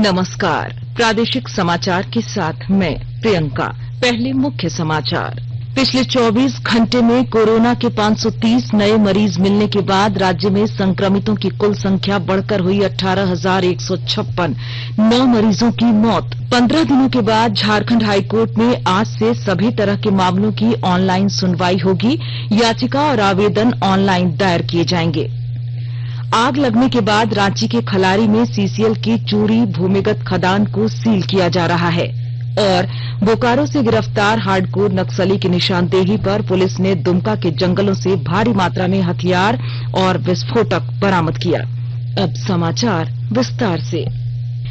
नमस्कार। प्रादेशिक समाचार के साथ मैं प्रियंका। पहले मुख्य समाचार। पिछले 24 घंटे में कोरोना के 530 नए मरीज मिलने के बाद राज्य में संक्रमितों की कुल संख्या बढ़कर हुई 18,156। 9 मरीजों की मौत। 15 दिनों के बाद झारखंड हाईकोर्ट में आज से सभी तरह के मामलों की ऑनलाइन सुनवाई होगी। याचिका और आवेदन ऑनलाइन दायर किए जाएंगे। आग लगने के बाद रांची के खलारी में सीसीएल की चूरी भूमिगत खदान को सील किया जा रहा है। और बोकारो से गिरफ्तार हार्डकोर नक्सली की निशानदेही पर पुलिस ने दुमका के जंगलों से भारी मात्रा में हथियार और विस्फोटक बरामद किया। अब समाचार विस्तार से।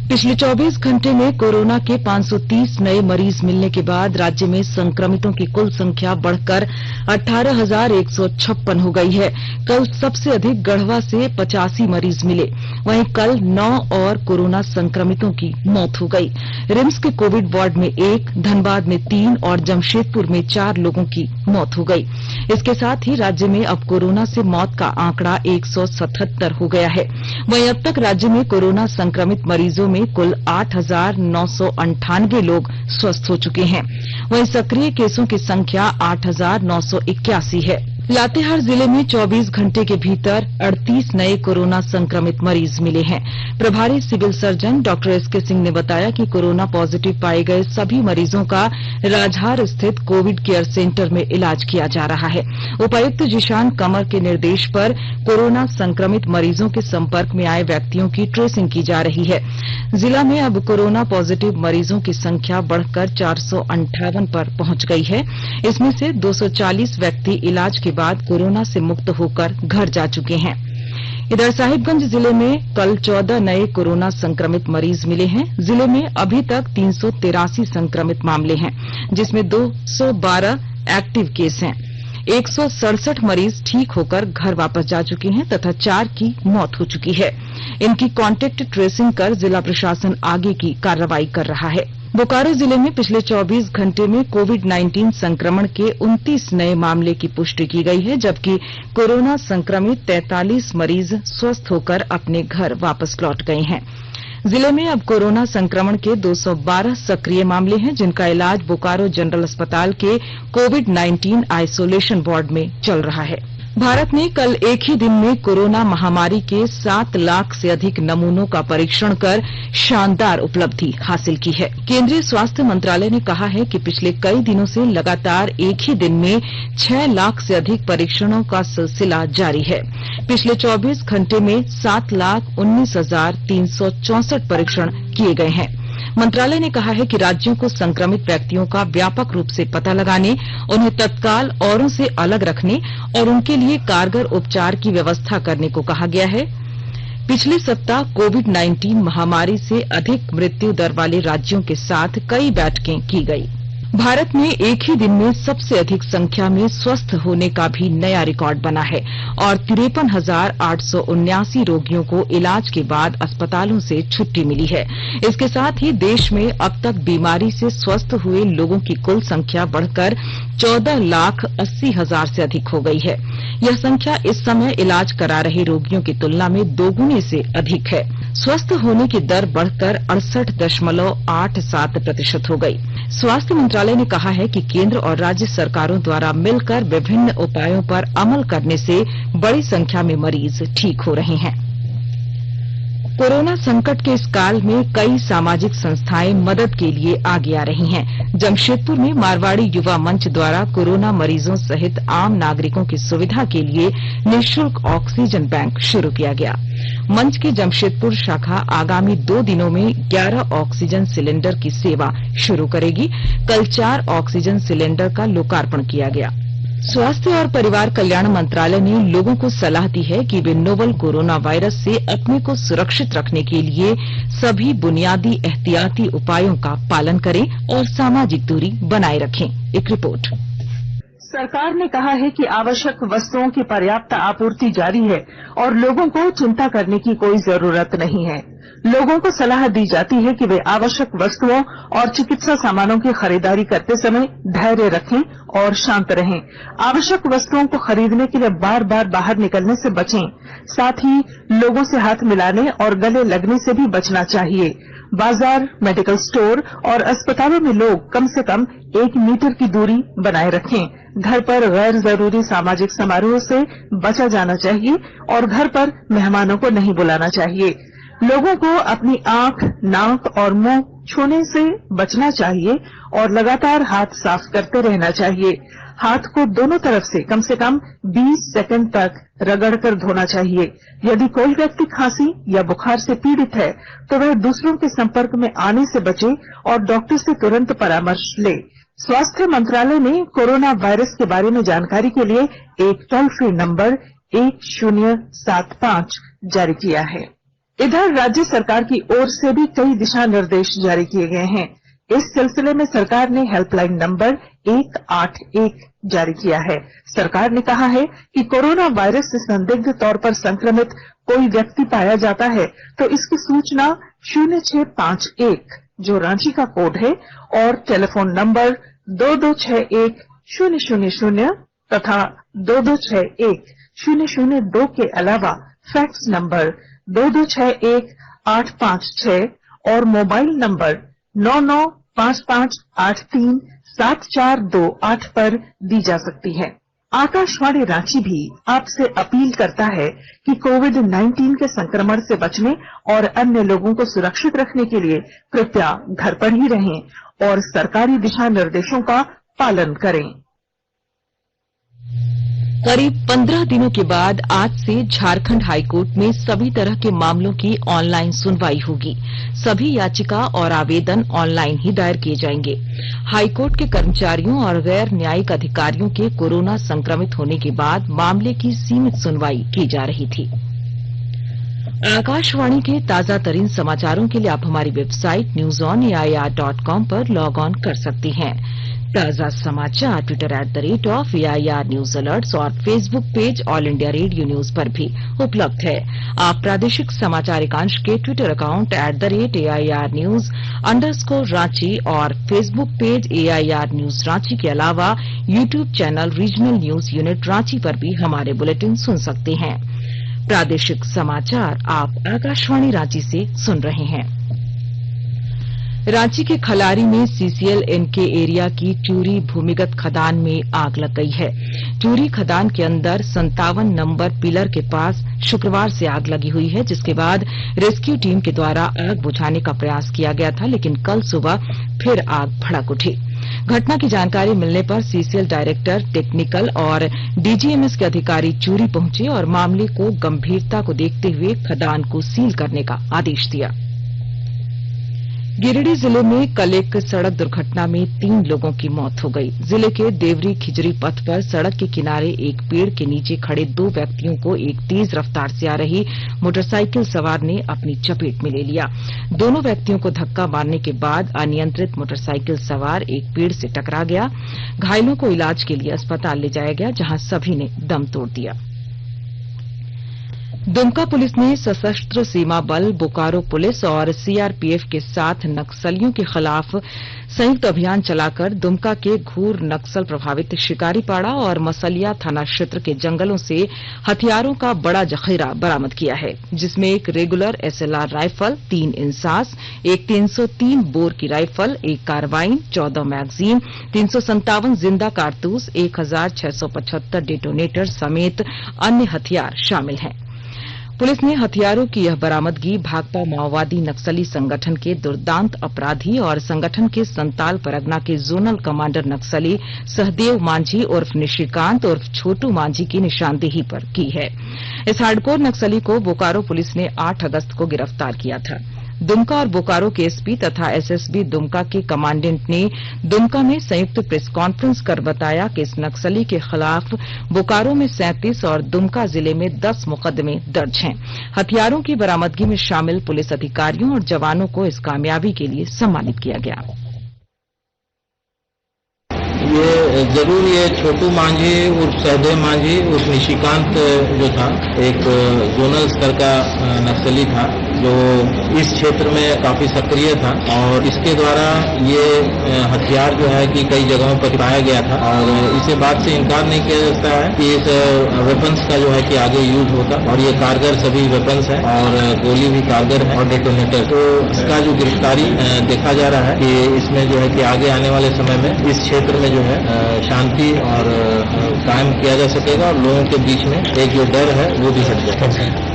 पिछले 24 घंटे में कोरोना के 530 नए मरीज मिलने के बाद राज्य में संक्रमितों की कुल संख्या बढ़कर 18,156 हो गई है। कल सबसे अधिक गढ़वा से 85 मरीज मिले। वहीं कल 9 और कोरोना संक्रमितों की मौत हो गई। रिम्स के कोविड वार्ड में 1, धनबाद में 3 और जमशेदपुर में 4 लोगों की मौत हो गई। इसके साथ ही राज्य में अब कोरोना से मौत का आंकड़ा 177 हो गया है। वहीं अब तक राज्य में कोरोना संक्रमित मरीजों में कुल 8,998 लोग स्वस्थ हो चुके हैं। वहीं सक्रिय केसों की संख्या 8,981 है। लातेहार जिले में 24 घंटे के भीतर 38 नए कोरोना संक्रमित मरीज मिले हैं। प्रभारी civil surgeon doctor SK Singh ने बताया कि कोरोना पॉजिटिव पाए गए सभी मरीजों का राजहार स्थित कोविड केयर सेंटर में इलाज किया जा रहा है। उपायुक्त जिशान कमर के निर्देश पर कोरोना संक्रमित मरीजों के संपर्क में आए व्यक्तियों की ट्रेसिंग की जा रही है। जिला में अब कोरोना पॉजिटिव मरीजों की संख्या बढ़कर 458 पर पहुंच गई है। इसमें से 240 व्यक्ति इलाज के बाद कोरोना से मुक्त होकर घर जा चुके हैं। इधर साहिबगंज जिले में कल 14 नए कोरोना संक्रमित मरीज मिले हैं। जिले में अभी तक 383 संक्रमित मामले हैं, जिसमें 212 एक्टिव केस हैं। 167 मरीज ठीक होकर घर वापस जा चुके हैं तथा 4 की मौत हो चुकी है। इनकी कॉन्टेक्ट ट्रेसिंग कर जिला प्रशासन आगे की कार्रवाई कर रहा है। बोकारो जिले में पिछले 24 घंटे में कोविड-19 संक्रमण के 29 नए मामले की पुष्टि की गई है, जबकि कोरोना संक्रमित 43 मरीज स्वस्थ होकर अपने घर वापस लौट गए हैं। जिले में अब कोरोना संक्रमण के 212 सक्रिय मामले हैं, जिनका इलाज बोकारो जनरल अस्पताल के कोविड-19 आइसोलेशन वार्ड में चल रहा है। भारत ने कल एक ही दिन में कोरोना महामारी के 7 लाख से अधिक नमूनों का परीक्षण कर शानदार उपलब्धि हासिल की है। केंद्रीय स्वास्थ्य मंत्रालय ने कहा है कि पिछले कई दिनों से लगातार एक ही दिन में 6 लाख से अधिक परीक्षणों का सिलसिला जारी है। पिछले 24 घंटे में 7,19,364 परीक्षण किए गए हैं। मंत्रालय ने कहा है कि राज्यों को संक्रमित व्यक्तियों का व्यापक रूप से पता लगाने, उन्हें तत्काल औरों से अलग रखने और उनके लिए कारगर उपचार की व्यवस्था करने को कहा गया है। पिछले सप्ताह कोविड-19 महामारी से अधिक मृत्यु दर वाले राज्यों के साथ कई बैठकें की गई। भारत में एक ही दिन में सबसे अधिक संख्या में स्वस्थ होने का भी नया रिकॉर्ड बना है और 53,879 रोगियों को इलाज के बाद अस्पतालों से छुट्टी मिली है। इसके साथ ही देश में अब तक बीमारी से स्वस्थ हुए लोगों की कुल संख्या बढ़कर 14,80,000 से अधिक हो गई है। यह संख्या इस समय इलाज करा रहे रोगियों की तुलना में दोगुने से अधिक है। स्वस्थ होने की दर बढ़कर 68.87% हो गई। स्वास्थ्य मंत्रालय ने कहा है कि केंद्र और राज्य सरकारों द्वारा मिलकर विभिन्न उपायों पर अमल करने से बड़ी संख्या में मरीज ठीक हो रहे हैं। कोरोना संकट के इस काल में कई सामाजिक संस्थाएं मदद के लिए आगे आ रही हैं। जमशेदपुर में मारवाड़ी युवा मंच द्वारा कोरोना मरीजों सहित आम नागरिकों की सुविधा के लिए निःशुल्क ऑक्सीजन बैंक शुरू किया गया। मंच की जमशेदपुर शाखा आगामी 2 दिनों में 11 ऑक्सीजन सिलेंडर की सेवा शुरू करेगी। कल 4 ऑक्सीजन सिलेंडर का लोकार्पण किया गया। स्वास्थ्य और परिवार कल्याण मंत्रालय ने लोगों को सलाह दी है कि वे नोवल कोरोना वायरस से अपने को सुरक्षित रखने के लिए सभी बुनियादी एहतियाती उपायों का पालन करें और सामाजिक दूरी बनाए रखें। एक रिपोर्ट। सरकार ने कहा है कि आवश्यक वस्तुओं की पर्याप्त आपूर्ति जारी है और लोगों को चिंता करने की कोई जरूरत नहीं है। लोगों को सलाह दी जाती है कि वे आवश्यक वस्तुओं और चिकित्सा सामानों की खरीदारी करते समय धैर्य रखें और शांत रहें। आवश्यक वस्तुओं को खरीदने के लिए बार बार बाहर निकलने से बचें। साथ ही लोगों से हाथ मिलाने और गले लगने से भी बचना चाहिए। बाजार, मेडिकल स्टोर और अस्पतालों में लोग कम से कम 1 मीटर की दूरी बनाए रखें। घर पर गैर जरूरी सामाजिक समारोह से बचा जाना चाहिए और घर पर मेहमानों को नहीं बुलाना चाहिए। लोगों को अपनी आंख, नाक और मुंह छूने से बचना चाहिए और लगातार हाथ साफ करते रहना चाहिए। हाथ को दोनों तरफ से कम 20 सेकंड तक रगड़कर धोना चाहिए। यदि कोई व्यक्ति खांसी या बुखार से पीड़ित है तो वह दूसरों के संपर्क में आने से बचे और डॉक्टर से तुरंत परामर्श ले। स्वास्थ्य मंत्रालय ने कोरोना वायरस के बारे में जानकारी के लिए एक टोल फ्री नंबर 1075 जारी किया है। इधर राज्य सरकार की ओर से भी कई दिशा निर्देश जारी किए गए हैं। इस सिलसिले में सरकार ने हेल्पलाइन नंबर 181 जारी किया है। सरकार ने कहा है कि कोरोना वायरस से संदिग्ध तौर पर संक्रमित कोई व्यक्ति पाया जाता है तो इसकी सूचना 0651 जो रांची का कोड है और टेलीफोन नंबर 2261-000 तथा 2261-002 के अलावा फैक्स नंबर 2261-856 और मोबाइल नंबर 9955837428 पर दी जा सकती है। आकाशवाणी रांची भी आपसे अपील करता है कि कोविड-19 के संक्रमण से बचने और अन्य लोगों को सुरक्षित रखने के लिए कृपया घर पर ही रहें और सरकारी दिशा निर्देशों का पालन करें। करीब 15 दिनों के बाद आज से झारखंड हाईकोर्ट में सभी तरह के मामलों की ऑनलाइन सुनवाई होगी। सभी याचिका और आवेदन ऑनलाइन ही दायर किए जाएंगे। हाईकोर्ट के कर्मचारियों और गैर न्यायिक अधिकारियों के कोरोना संक्रमित होने के बाद मामले की सीमित सुनवाई की जा रही थी। आकाशवाणी के ताजा तरीन समाचारों के लिए आप हमारी वेबसाइट newsonair.com पर लॉग ऑन कर सकती हैं। ताजा समाचार ट्विटर @AIR न्यूज अलर्ट्स और Facebook page All India Radio news पर भी उपलब्ध है। आप प्रादेशिक समाचार एकांश के Twitter account @AIR news _Ranchi और Facebook page AIR news Ranchi के अलावा YouTube channel regional news unit Ranchi पर भी हमारे बुलेटिन सुन सकते हैं। प्रादेशिक समाचार आप आकाशवाणी रांची से सुन रहे हैं। रांची के खलारी में CCL एनके एरिया की चूरी भूमिगत खदान में आग लग गई है। चूरी खदान के अंदर 57 नंबर पिलर के पास शुक्रवार से आग लगी हुई है, जिसके बाद रेस्क्यू टीम के द्वारा आग बुझाने का प्रयास किया गया था, लेकिन कल सुबह फिर आग भड़क उठी। घटना की जानकारी मिलने पर CCL डायरेक्टर टेक्निकल और DGMS के अधिकारी चूरी पहुंचे और मामले को गंभीरता को देखते हुए खदान को सील करने का आदेश दिया। गिरिडीह जिले में कल एक सड़क दुर्घटना में 3 लोगों की मौत हो गई। जिले के देवरी खिजरी पथ पर सड़क के किनारे एक पेड़ के नीचे खड़े 2 व्यक्तियों को एक तेज रफ्तार से आ रही मोटरसाइकिल सवार ने अपनी चपेट में ले लिया। दोनों व्यक्तियों को धक्का मारने के बाद अनियंत्रित मोटरसाइकिल सवार एक पेड़ से टकरा गया। घायलों को इलाज के लिए अस्पताल ले जाया गया, जहां सभी ने दम तोड़ दिया। दुमका पुलिस ने सशस्त्र सीमा बल, बोकारो पुलिस और CRPF के साथ नक्सलियों के खिलाफ संयुक्त अभियान चलाकर दुमका के घूर नक्सल प्रभावित शिकारीपाड़ा और मसलिया थाना क्षेत्र के जंगलों से हथियारों का बड़ा जखीरा बरामद किया है, जिसमें एक रेगुलर SLR राइफल, 3 इंसास, एक 303 बोर की राइफल, एक कार्बाइन, 14 मैगजीन, 357 जिंदा कारतूस, 1675 डेटोनेटर समेत अन्य हथियार शामिल हैं। पुलिस ने हथियारों की यह बरामदगी भाकपा माओवादी नक्सली संगठन के दुर्दांत अपराधी और संगठन के संताल परगना के जोनल कमांडर नक्सली सहदेव मांझी उर्फ निशिकांत उर्फ छोटू मांझी की निशानदेही पर की है। इस हार्डकोर नक्सली को बोकारो पुलिस ने 8 अगस्त को गिरफ्तार किया था। दुमका और बोकारो के SP तथा SSB दुमका के कमांडेंट ने दुमका में संयुक्त प्रेस कॉन्फ्रेंस कर बताया कि इस नक्सली के खिलाफ बोकारो में 37 और दुमका जिले में 10 मुकदमे दर्ज हैं। हथियारों की बरामदगी में शामिल पुलिस अधिकारियों और जवानों को इस कामयाबी के लिए सम्मानित किया गया। ये छोटू मांझी उर्फ सहदेव मांझी उर्फ निशिकांत जो था, एक जोनल स्तर का नक्सली था, जो इस क्षेत्र में काफी सक्रिय था और इसके द्वारा ये हथियार जो है कि कई जगहों पर पाया गया था और इसे बात से इनकार नहीं किया जा सकता है कि इस वेपन्स का जो है कि आगे यूज होता और ये कारगर सभी वेपन्स है और गोली भी कारगर है और डेटोनेटर। तो इसका जो गिरफ्तारी देखा जा रहा है कि इसमें जो है कि आगे आने वाले समय में इस क्षेत्र में जो है शांति और कायम किया जा सकेगा और लोगों के बीच में एक जो डर है वो भी हट जाएगा।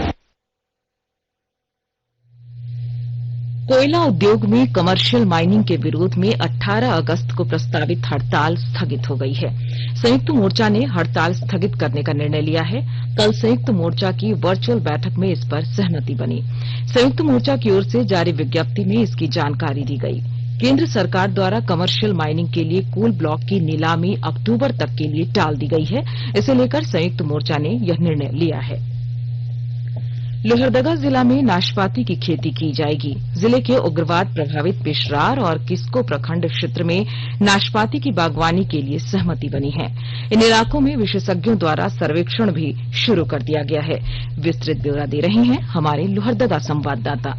कोयला उद्योग में कमर्शियल माइनिंग के विरोध में 18 अगस्त को प्रस्तावित हड़ताल स्थगित हो गई है। संयुक्त मोर्चा ने हड़ताल स्थगित करने का निर्णय लिया है। कल संयुक्त मोर्चा की वर्चुअल बैठक में इस पर सहमति बनी। संयुक्त मोर्चा की ओर से जारी विज्ञप्ति में इसकी जानकारी दी गई। केंद्र सरकार द्वारा कमर्शियल माइनिंग के लिए कोल ब्लॉक की नीलामी अक्टूबर तक के लिए टाल दी गई है। इसे लेकर संयुक्त मोर्चा ने यह निर्णय लिया है। लोहरदगा जिला में नाशपाती की खेती की जाएगी। जिले के उग्रवाद प्रभावित पेशरार और किस्को प्रखंड क्षेत्र में नाशपाती की बागवानी के लिए सहमति बनी है। इन इलाकों में विशेषज्ञों द्वारा सर्वेक्षण भी शुरू कर दिया गया है। विस्तृत ब्यौरा दे रहे हैं हमारे लोहरदगा संवाददाता।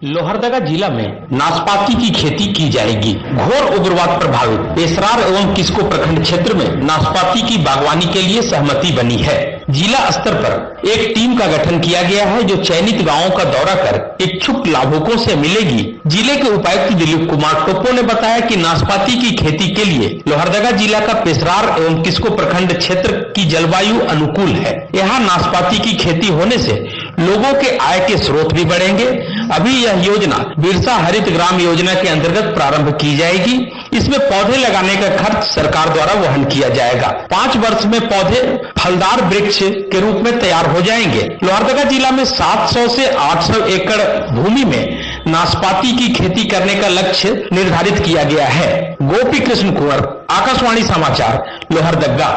लोहरदगा जिला में नाशपाती की खेती की जाएगी। घोर उग्रवाद प्रभावित पेशरार एवं किस्को प्रखंड क्षेत्र में नाशपाती की बागवानी के लिए सहमति बनी है। जिला स्तर पर एक टीम का गठन किया गया है जो चयनित गांवों का दौरा कर इच्छुक लाभुकों से मिलेगी। जिले के उपायुक्त दिलीप कुमार टोप्पो ने बताया कि नाशपाती की खेती के लिए लोहरदगा जिला का पेशरार एवं किस्को प्रखंड क्षेत्र की जलवायु अनुकूल है। यहाँ नाशपाती की खेती होने से लोगों के आय के स्रोत भी बढ़ेंगे। अभी यह योजना बिरसा हरित ग्राम योजना के अंतर्गत प्रारंभ की जाएगी। इसमें पौधे लगाने का खर्च सरकार द्वारा वहन किया जाएगा। 5 वर्ष में पौधे फलदार वृक्ष के रूप में तैयार हो जाएंगे। लोहरदगा जिला में 700 से 800 एकड़ भूमि में नाशपाती की खेती करने का लक्ष्य निर्धारित किया गया है। गोपी कृष्ण कुंवर, आकाशवाणी समाचार, लोहरदगा।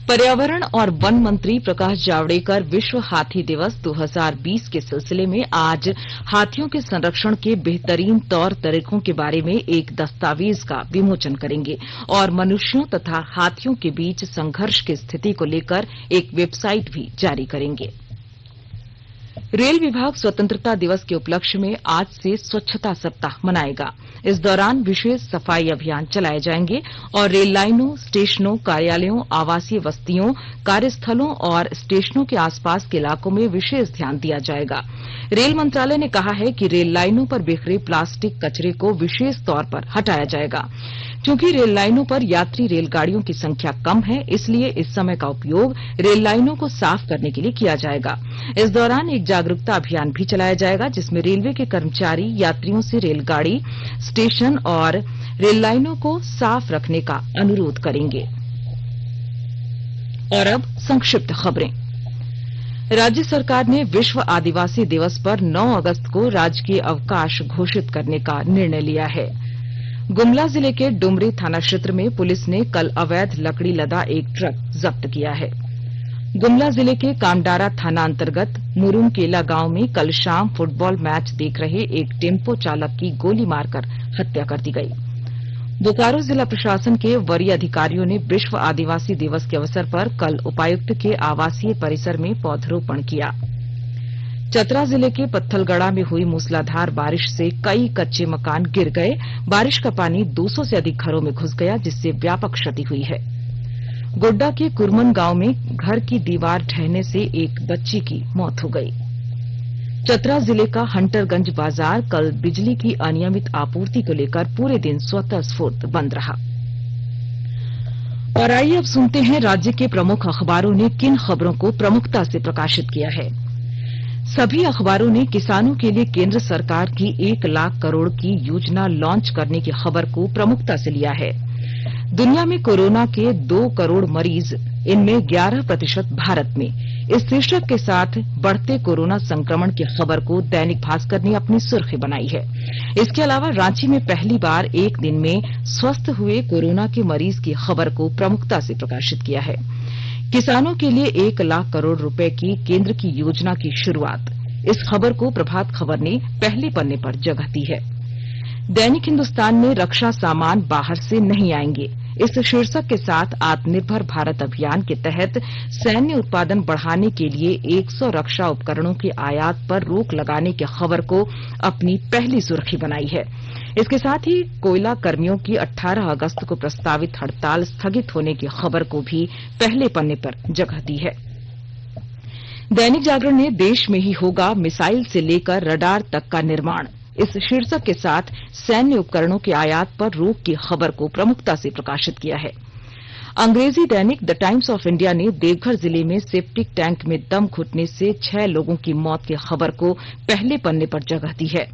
पर्यावरण और वन मंत्री प्रकाश जावड़ेकर विश्व हाथी दिवस 2020 के सिलसिले में आज हाथियों के संरक्षण के बेहतरीन तौर तरीकों के बारे में एक दस्तावेज का विमोचन करेंगे और मनुष्यों तथा हाथियों के बीच संघर्ष की स्थिति को लेकर एक वेबसाइट भी जारी करेंगे। रेल विभाग स्वतंत्रता दिवस के उपलक्ष्य में आज से स्वच्छता सप्ताह मनाएगा। इस दौरान विशेष सफाई अभियान चलाए जाएंगे और रेल लाइनों, स्टेशनों, कार्यालयों, आवासीय बस्तियों, कार्यस्थलों और स्टेशनों के आसपास के इलाकों में विशेष ध्यान दिया जाएगा। रेल मंत्रालय ने कहा है कि रेल लाइनों पर बिखरे प्लास्टिक कचरे को विशेष तौर पर हटाया जाएगा। क्योंकि रेल लाइनों पर यात्री रेलगाड़ियों की संख्या कम है, इसलिए इस समय का उपयोग रेल लाइनों को साफ करने के लिए किया जाएगा। इस दौरान एक जागरूकता अभियान भी चलाया जाएगा जिसमें रेलवे के कर्मचारी यात्रियों से रेलगाड़ी, स्टेशन और रेल लाइनों को साफ रखने का अनुरोध करेंगे। और अब संक्षिप्त खबरें। राज्य सरकार ने विश्व आदिवासी दिवस पर 9 अगस्त को राजकीय अवकाश घोषित करने का निर्णय लिया है। गुमला जिले के डुमरी थाना क्षेत्र में पुलिस ने कल अवैध लकड़ी लदा एक ट्रक जब्त किया है। गुमला जिले के कामडारा थाना अंतर्गत मुरुमकेला गांव में कल शाम फुटबॉल मैच देख रहे एक टेम्पो चालक की गोली मारकर हत्या कर दी गई। बोकारो जिला प्रशासन के वरीय अधिकारियों ने विश्व आदिवासी दिवस के अवसर पर कल उपायुक्त के आवासीय परिसर में पौधरोपण किया। चतरा जिले के पत्थलगड़ा में हुई मूसलाधार बारिश से कई कच्चे मकान गिर गए। बारिश का पानी 200 से अधिक घरों में घुस गया जिससे व्यापक क्षति हुई है। गोड्डा के कुरमन गांव में घर की दीवार ढहने से एक बच्ची की मौत हो गई। चतरा जिले का हंटरगंज बाजार कल बिजली की अनियमित आपूर्ति को लेकर पूरे दिन स्वतः स्फूर्त बंद रहा। और आइए अब सुनते हैं राज्य के प्रमुख अखबारों ने किन खबरों को प्रमुखता से प्रकाशित किया है। सभी अखबारों ने किसानों के लिए केंद्र सरकार की 1 लाख करोड़ की योजना लॉन्च करने की खबर को प्रमुखता से लिया है। दुनिया में कोरोना के 2 करोड़ मरीज, इनमें 11% भारत में। इस शीर्षक के साथ बढ़ते कोरोना संक्रमण की खबर को दैनिक भास्कर ने अपनी सुर्खी बनाई है। इसके अलावा रांची में पहली बार एक दिन में स्वस्थ हुए कोरोना के मरीज की खबर को प्रमुखता से प्रकाशित किया है। किसानों के लिए 1 लाख करोड़ रुपए की केंद्र की योजना की शुरुआत, इस खबर को प्रभात खबर ने पहले पन्ने पर जगह दी है। दैनिक हिंदुस्तान में रक्षा सामान बाहर से नहीं आएंगे, इस शीर्षक के साथ आत्मनिर्भर भारत अभियान के तहत सैन्य उत्पादन बढ़ाने के लिए 100 रक्षा उपकरणों के आयात पर रोक लगाने की खबर को अपनी पहली सुर्खी बनाई है। इसके साथ ही कोयला कर्मियों की 18 अगस्त को प्रस्तावित हड़ताल स्थगित होने की खबर को भी पहले पन्ने पर जगह दी है। दैनिक जागरण ने देश में ही होगा मिसाइल से लेकर रडार तक का निर्माण, इस शीर्षक के साथ सैन्य उपकरणों के आयात पर रोक की खबर को प्रमुखता से प्रकाशित किया है। अंग्रेजी दैनिक द टाइम्स ऑफ इंडिया ने देवघर जिले में सेप्टिक टैंक में दम घुटने से 6 लोगों की मौत की खबर को पहले पन्ने पर जगह दी है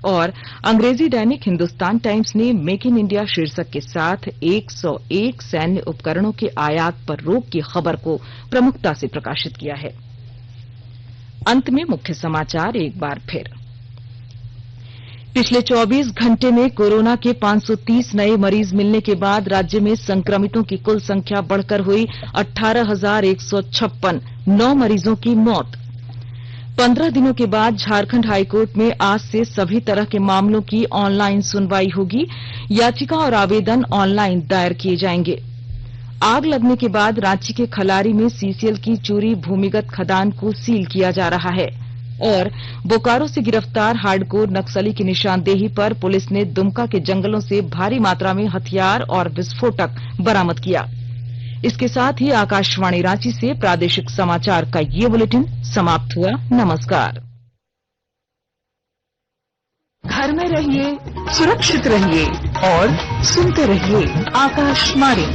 और अंग्रेजी दैनिक हिंदुस्तान टाइम्स ने मेक इन इंडिया शीर्षक के साथ 101 सैन्य उपकरणों के आयात पर रोक की खबर को प्रमुखता से प्रकाशित किया है। अंत में मुख्य समाचार एक बार फिर। पिछले 24 घंटे में कोरोना के 530 नए मरीज मिलने के बाद राज्य में संक्रमितों की कुल संख्या बढ़कर हुई 18,156, 9 मरीजों की मौत। 15 दिनों के बाद झारखंड हाईकोर्ट में आज से सभी तरह के मामलों की ऑनलाइन सुनवाई होगी। याचिका और आवेदन ऑनलाइन दायर किए जाएंगे। आग लगने के बाद रांची के खलारी में सीसीएल की चोरी भूमिगत खदान को सील किया जा रहा है और बोकारो से गिरफ्तार हार्डकोर नक्सली की निशानदेही पर पुलिस ने दुमका के जंगलों से भारी मात्रा में हथियार और विस्फोटक बरामद किया। इसके साथ ही आकाशवाणी रांची से प्रादेशिक समाचार का ये बुलेटिन समाप्त हुआ। नमस्कार। घर में रहिए, सुरक्षित रहिए और सुनते रहिए आकाशवाणी।